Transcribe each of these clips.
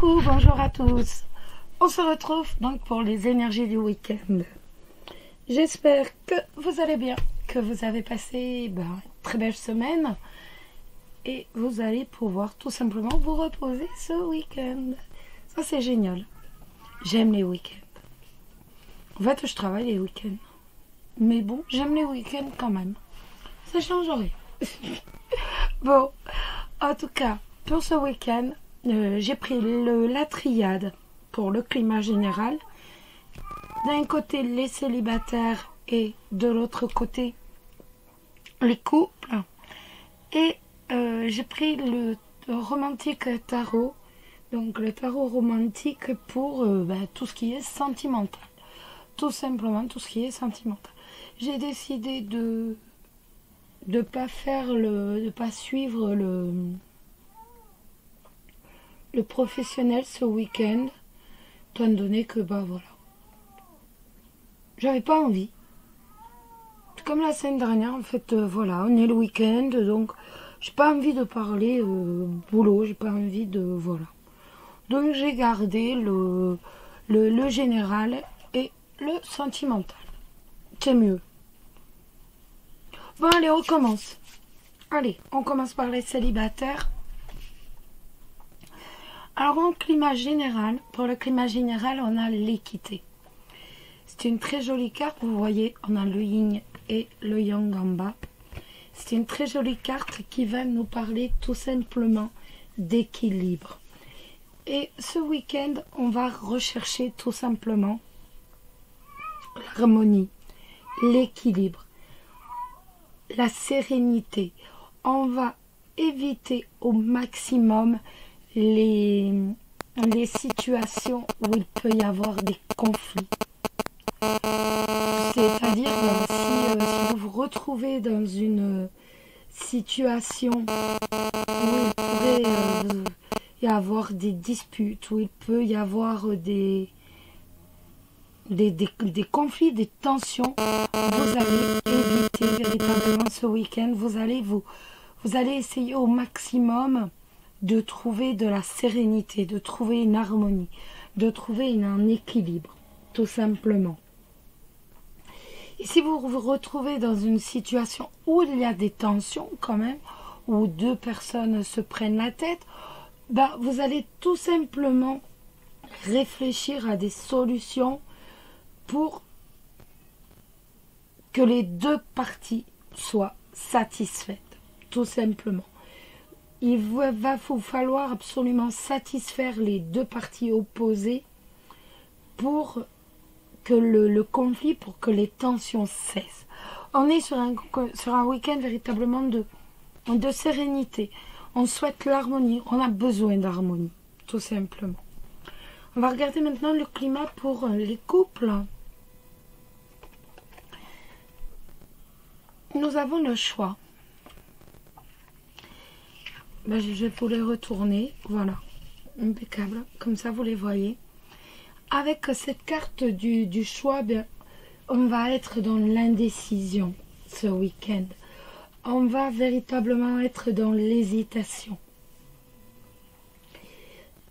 Coucou, bonjour à tous. On se retrouve donc pour les énergies du week-end. J'espère que vous allez bien, que vous avez passé une très belle semaine et vous allez pouvoir tout simplement vous reposer ce week-end. Ça c'est génial. J'aime les week-ends. En fait, je travaille les week-ends. Mais bon, j'aime les week-ends quand même. Ça change rien. Bon, en tout cas, pour ce week-end, j'ai pris la triade pour le climat général. D'un côté, les célibataires et de l'autre côté, les couples. Et j'ai pris le romantique tarot. Donc le tarot romantique pour tout ce qui est sentimental. Tout simplement tout ce qui est sentimental. J'ai décidé de pas suivre le professionnel ce week-end, étant donné que voilà, j'avais pas envie. Comme la semaine dernière, en fait, voilà, on est le week-end, donc j'ai pas envie de parler boulot, j'ai pas envie de voilà. Donc j'ai gardé le général et le sentimental. C'est mieux. Bon allez, on commence. Allez, on commence par les célibataires. Alors en climat général, pour le climat général, on a l'équité. C'est une très jolie carte, vous voyez, on a le yin et le yang en bas. C'est une très jolie carte qui va nous parler tout simplement d'équilibre. Et ce week-end, on va rechercher tout simplement l'harmonie, l'équilibre, la sérénité. On va éviter au maximum les situations où il peut y avoir des conflits. C'est-à-dire si vous vous retrouvez dans une situation où il pourrait y avoir des disputes, où il peut y avoir des conflits, des tensions, vous allez éviter véritablement ce week-end. Vous allez essayer au maximum de trouver de la sérénité, de trouver une harmonie, de trouver un équilibre, tout simplement. Et si vous vous retrouvez dans une situation où il y a des tensions quand même, où deux personnes se prennent la tête, vous allez tout simplement réfléchir à des solutions pour que les deux parties soient satisfaites, tout simplement. Il va vous falloir absolument satisfaire les deux parties opposées pour que le conflit, pour que les tensions cessent. On est sur un week-end véritablement de sérénité. On souhaite l'harmonie, on a besoin d'harmonie, tout simplement. On va regarder maintenant le climat pour les couples. Nous avons le choix. Je vais vous les retourner. Voilà. Impeccable. Comme ça, vous les voyez. Avec cette carte du choix, on va être dans l'indécision ce week-end. On va véritablement être dans l'hésitation.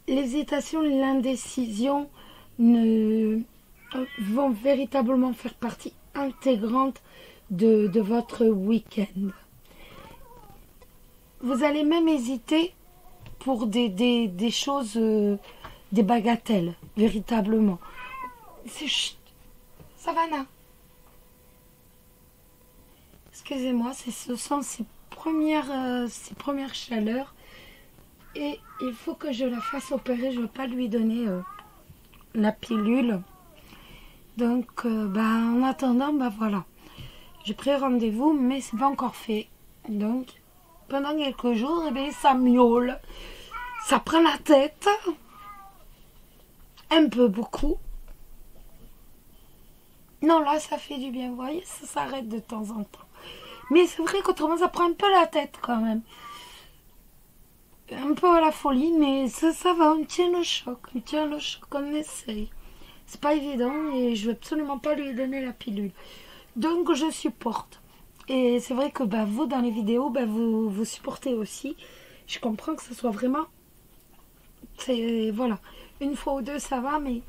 L'hésitation et l'indécision vont véritablement faire partie intégrante de votre week-end. Vous allez même hésiter pour des choses, des bagatelles, véritablement. Savannah. Excusez-moi, ce sont ces premières chaleurs. Et il faut que je la fasse opérer, je ne veux pas lui donner la pilule. Donc, en attendant, voilà. J'ai pris rendez-vous, mais c'est pas encore fait. Donc, pendant quelques jours, ça miaule. Ça prend la tête. Un peu beaucoup. Non, là, ça fait du bien, vous voyez, ça s'arrête de temps en temps. Mais c'est vrai qu'autrement, ça prend un peu la tête quand même. Un peu à la folie, mais ça va, on tient le choc, on essaye. C'est pas évident et je vais absolument pas lui donner la pilule. Donc je supporte. Et c'est vrai que vous, dans les vidéos, vous supportez aussi. Je comprends que ce soit vraiment C'est, voilà, une fois ou deux ça va, mais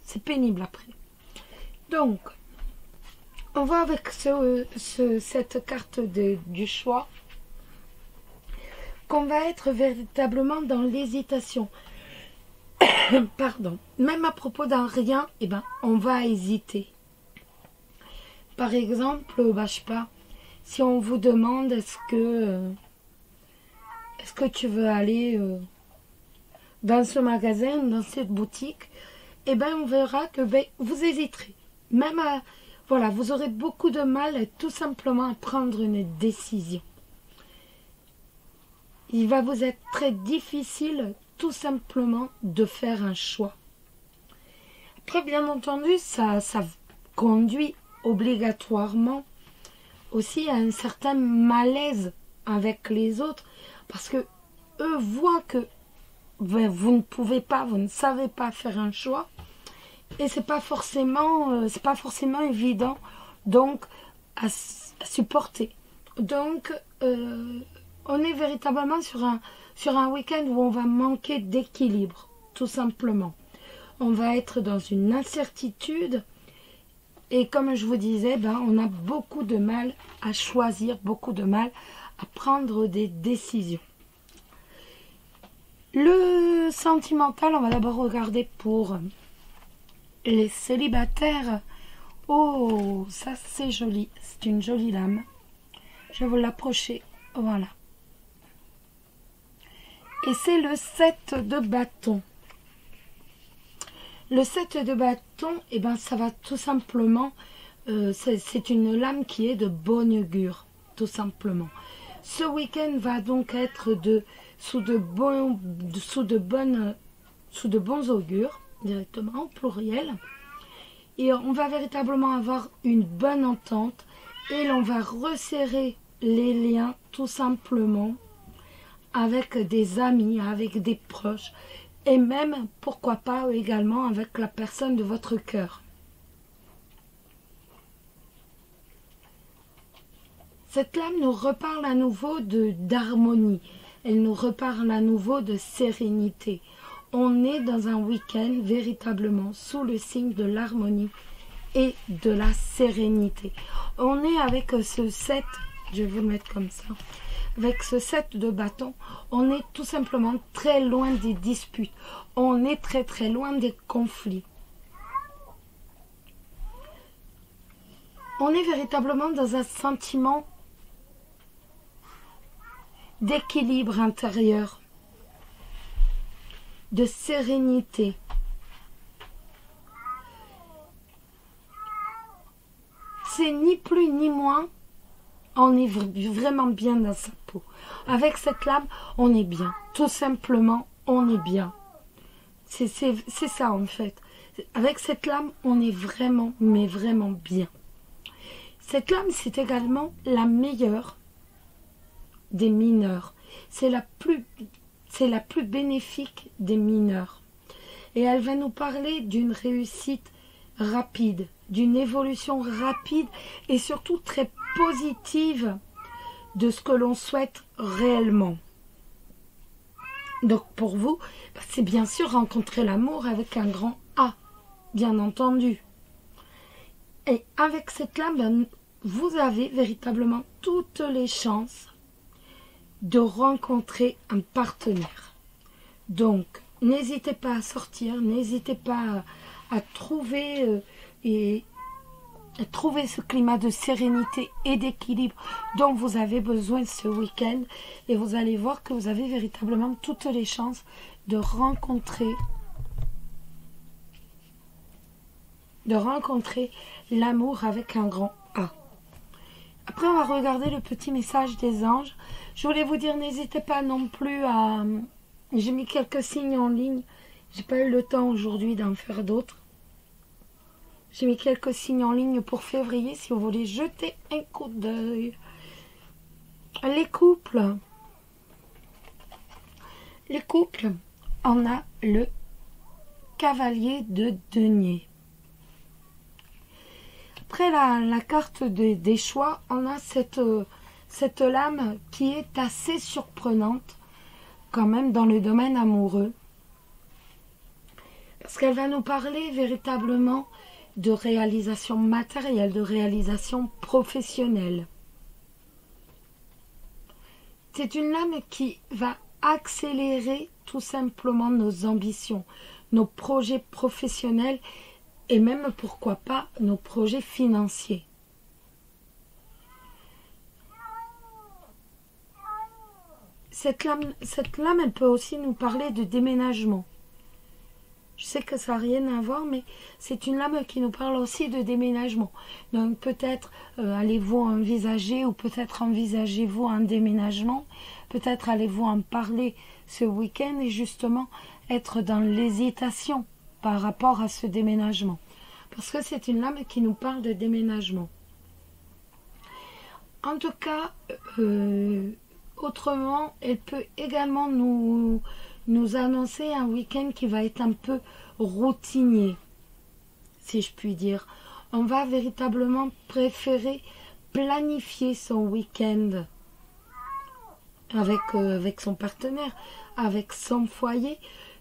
c'est pénible après. Donc, on va avec cette carte du choix, qu'on va être véritablement dans l'hésitation. Pardon. Même à propos d'un rien, eh ben, on va hésiter. Par exemple, je sais pas, si on vous demande est-ce que tu veux aller dans ce magasin, dans cette boutique, eh ben, on verra que vous hésiterez. Même voilà, vous aurez beaucoup de mal tout simplement à prendre une décision. Il va vous être très difficile tout simplement de faire un choix. Après, bien entendu, ça conduit obligatoirement aussi à un certain malaise avec les autres, parce que eux voient que vous ne pouvez pas, vous ne savez pas faire un choix, et c'est pas forcément évident donc à supporter. Donc on est véritablement sur un week-end où on va manquer d'équilibre, tout simplement. On va être dans une incertitude, et comme je vous disais, on a beaucoup de mal à choisir, beaucoup de mal à prendre des décisions. Le sentimental, on va d'abord regarder pour les célibataires. Oh, ça c'est joli, c'est une jolie lame. Je vais vous l'approcher, voilà. Et c'est le 7 de bâton. Le 7 de bâton, eh ben, ça va tout simplement, c'est une lame qui est de bon augure, tout simplement. Ce week-end va donc être sous de bons augures, directement, au pluriel. Et on va véritablement avoir une bonne entente, et l'on va resserrer les liens, tout simplement, avec des amis, avec des proches, et même, pourquoi pas, également avec la personne de votre cœur. Cette lame nous reparle à nouveau d'harmonie. Elle nous reparle à nouveau de sérénité. On est dans un week-end véritablement sous le signe de l'harmonie et de la sérénité. On est avec ce 7, je vais vous le mettre comme ça, avec ce 7 de bâton, on est tout simplement très loin des disputes. On est très très loin des conflits. On est véritablement dans un sentiment d'équilibre intérieur, de sérénité. C'est ni plus ni moins, on est vraiment bien dans sa peau. Avec cette lame, on est bien. Tout simplement, on est bien. C'est ça en fait. Avec cette lame, on est vraiment, mais vraiment bien. Cette lame, c'est également la meilleure des mineurs. C'est la plus bénéfique des mineurs. Et elle va nous parler d'une réussite rapide, d'une évolution rapide et surtout très positive de ce que l'on souhaite réellement. Donc pour vous, c'est bien sûr rencontrer l'amour avec un grand A, bien entendu. Et avec cette lame, vous avez véritablement toutes les chances de rencontrer un partenaire. Donc, n'hésitez pas à sortir, n'hésitez pas à trouver trouver ce climat de sérénité et d'équilibre dont vous avez besoin ce week-end, et vous allez voir que vous avez véritablement toutes les chances de rencontrer l'amour avec un grand A. Après, on va regarder le petit message des anges. Je voulais vous dire, n'hésitez pas non plus à... J'ai mis quelques signes en ligne. J'ai pas eu le temps aujourd'hui d'en faire d'autres. J'ai mis quelques signes en ligne pour février, si vous voulez jeter un coup d'œil. Les couples. Les couples, on a le cavalier de denier. Après la carte des choix, on a cette lame qui est assez surprenante. quand même dans le domaine amoureux. Parce qu'elle va nous parler véritablement de réalisation matérielle, de réalisation professionnelle. C'est une lame qui va accélérer tout simplement nos ambitions, nos projets professionnels et même, pourquoi pas, nos projets financiers. Cette lame, elle peut aussi nous parler de déménagement. Je sais que ça n'a rien à voir, mais c'est une lame qui nous parle aussi de déménagement. Donc peut-être allez-vous envisager ou peut-être envisagez-vous un déménagement. Peut-être allez-vous en parler ce week-end et justement être dans l'hésitation par rapport à ce déménagement. Parce que c'est une lame qui nous parle de déménagement. En tout cas, autrement, elle peut également nous annoncer un week-end qui va être un peu routinier, si je puis dire. On va véritablement préférer planifier son week-end avec son partenaire, avec son foyer,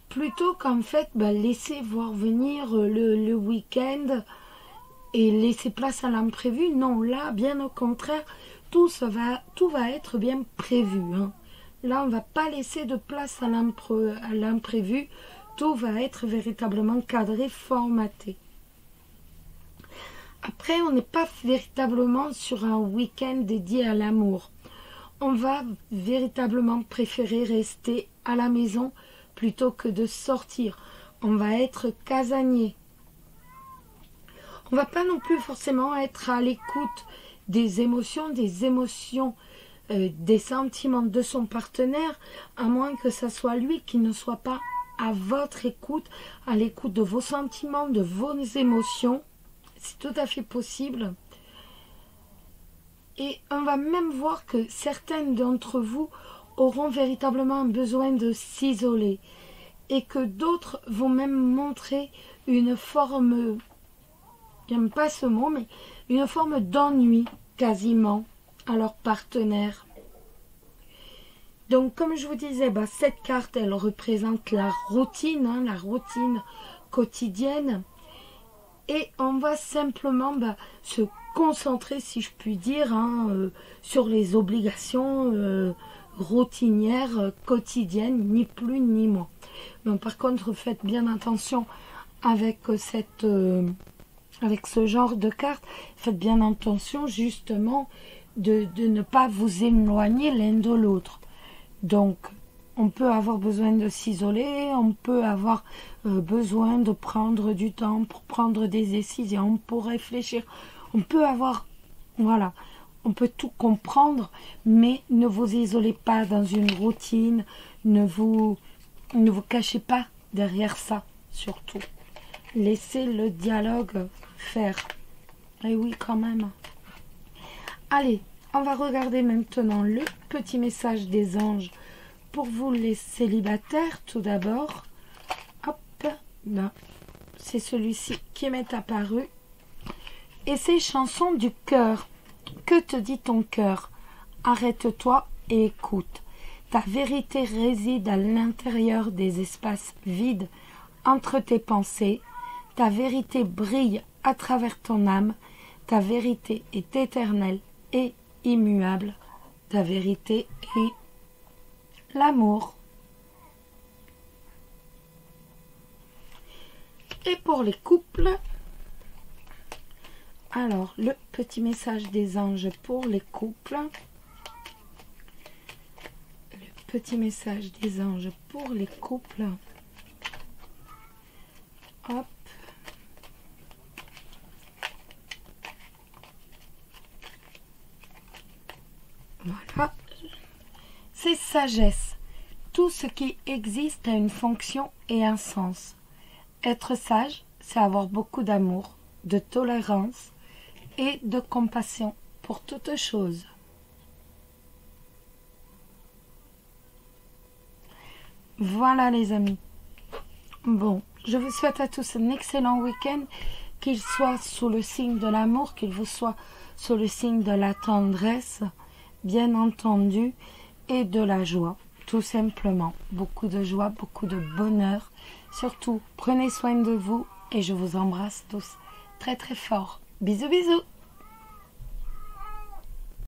plutôt qu'en fait laisser voir venir le week-end et laisser place à l'imprévu. Non, là, bien au contraire, tout va être bien prévu, hein. Là, on ne va pas laisser de place à l'imprévu. Tout va être véritablement cadré, formaté. Après, on n'est pas véritablement sur un week-end dédié à l'amour. On va véritablement préférer rester à la maison plutôt que de sortir. On va être casanier. On ne va pas non plus forcément être à l'écoute des émotions, des sentiments de son partenaire, à moins que ce soit lui qui ne soit pas à votre écoute, à l'écoute de vos sentiments, de vos émotions. C'est tout à fait possible. Et on va même voir que certaines d'entre vous auront véritablement un besoin de s'isoler et que d'autres vont même montrer une forme, j'aime pas ce mot, mais une forme d'ennui quasiment à leur partenaire. Donc, comme je vous disais, cette carte, elle représente la routine, hein, la routine quotidienne. Et on va simplement se concentrer, si je puis dire, hein, sur les obligations routinières quotidiennes, ni plus ni moins. Mais par contre, faites bien attention avec avec ce genre de carte. Faites bien attention justement de ne pas vous éloigner l'un de l'autre. Donc, on peut avoir besoin de s'isoler, on peut avoir besoin de prendre du temps pour prendre des décisions, pour réfléchir. On peut avoir, voilà, on peut tout comprendre, mais ne vous isolez pas dans une routine, ne vous cachez pas derrière ça, surtout. Laissez le dialogue faire. Et oui, quand même. Allez, on va regarder maintenant le petit message des anges pour vous les célibataires, tout d'abord. Hop, là, c'est celui-ci qui m'est apparu. Et c'est chansons du cœur. Que te dit ton cœur? Arrête-toi et écoute. Ta vérité réside à l'intérieur des espaces vides entre tes pensées. Ta vérité brille à travers ton âme. Ta vérité est éternelle et immuable. Ta vérité est l'amour. Et pour les couples, alors le petit message des anges pour les couples. Le petit message des anges pour les couples. Hop. Voilà. C'est sagesse. Tout ce qui existe a une fonction et un sens. Être sage, c'est avoir beaucoup d'amour, de tolérance et de compassion pour toute chose. Voilà les amis. Bon, je vous souhaite à tous un excellent week-end, qu'il soit sous le signe de l'amour, qu'il vous soit sous le signe de la tendresse, bien entendu, et de la joie, tout simplement. Beaucoup de joie, beaucoup de bonheur. Surtout, prenez soin de vous et je vous embrasse tous très très fort. Bisous bisous.